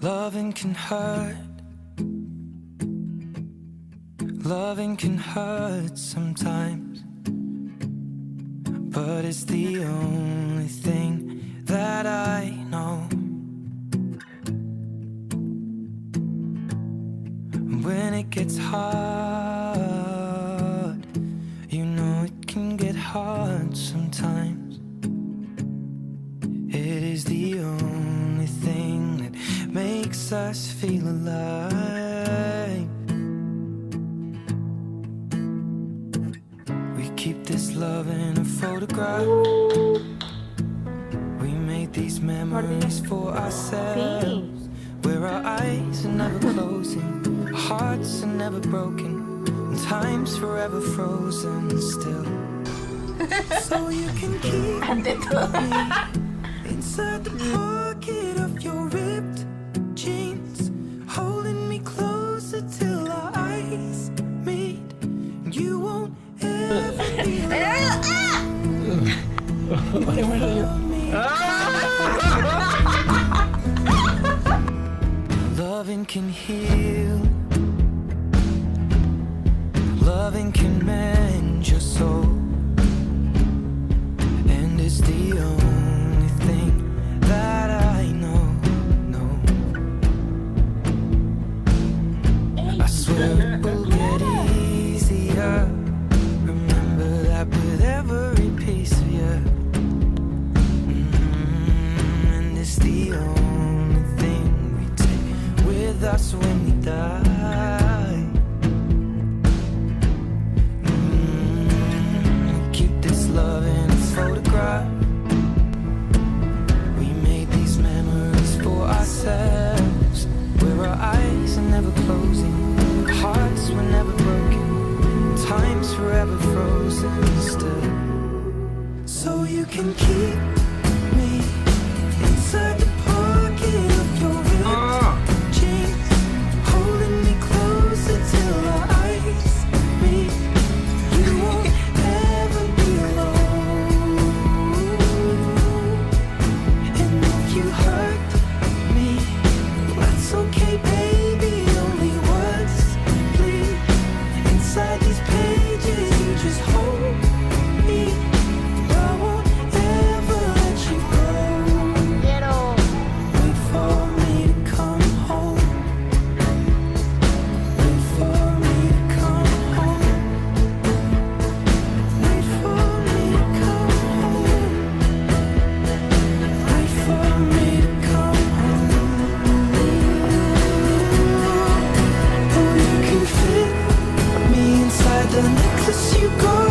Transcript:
Loving can hurt. Loving can hurt sometimes, but it's the only thing that I know. When it gets hard, you know it can get hard sometimes. It is the only thing that makes us feel alive. We keep this love in a photograph. We made these memories for ourselves, where our eyes are never closing, our hearts are never broken, and time's forever frozen still. So you can keep me inside the pocket of your ripped jeans, holding me closer till our eyes meet. You won't ever be Loving can heal. Loving can mend your soul, and it's the only thing that I know. I swear it will get easier. Remember that with every piece of you. And it's the only thing we take with us when we die. Keep this love in a photograph. We made these memories for ourselves, where our eyes are never closing, our hearts were never broken, time's forever frozen still. So you can keep me inside the pocket of your ripped jeans, holding me closer till our eyes meet. You won't ever be alone. And if you hurt me, that's okay, baby. Only words bleed inside these pages. You just hold me. I won't ever let you go. Wait for me to come home. Wait for me to come home. Wait for me to come home. Wait for me to come home. Oh, you can fit me inside the necklace you got.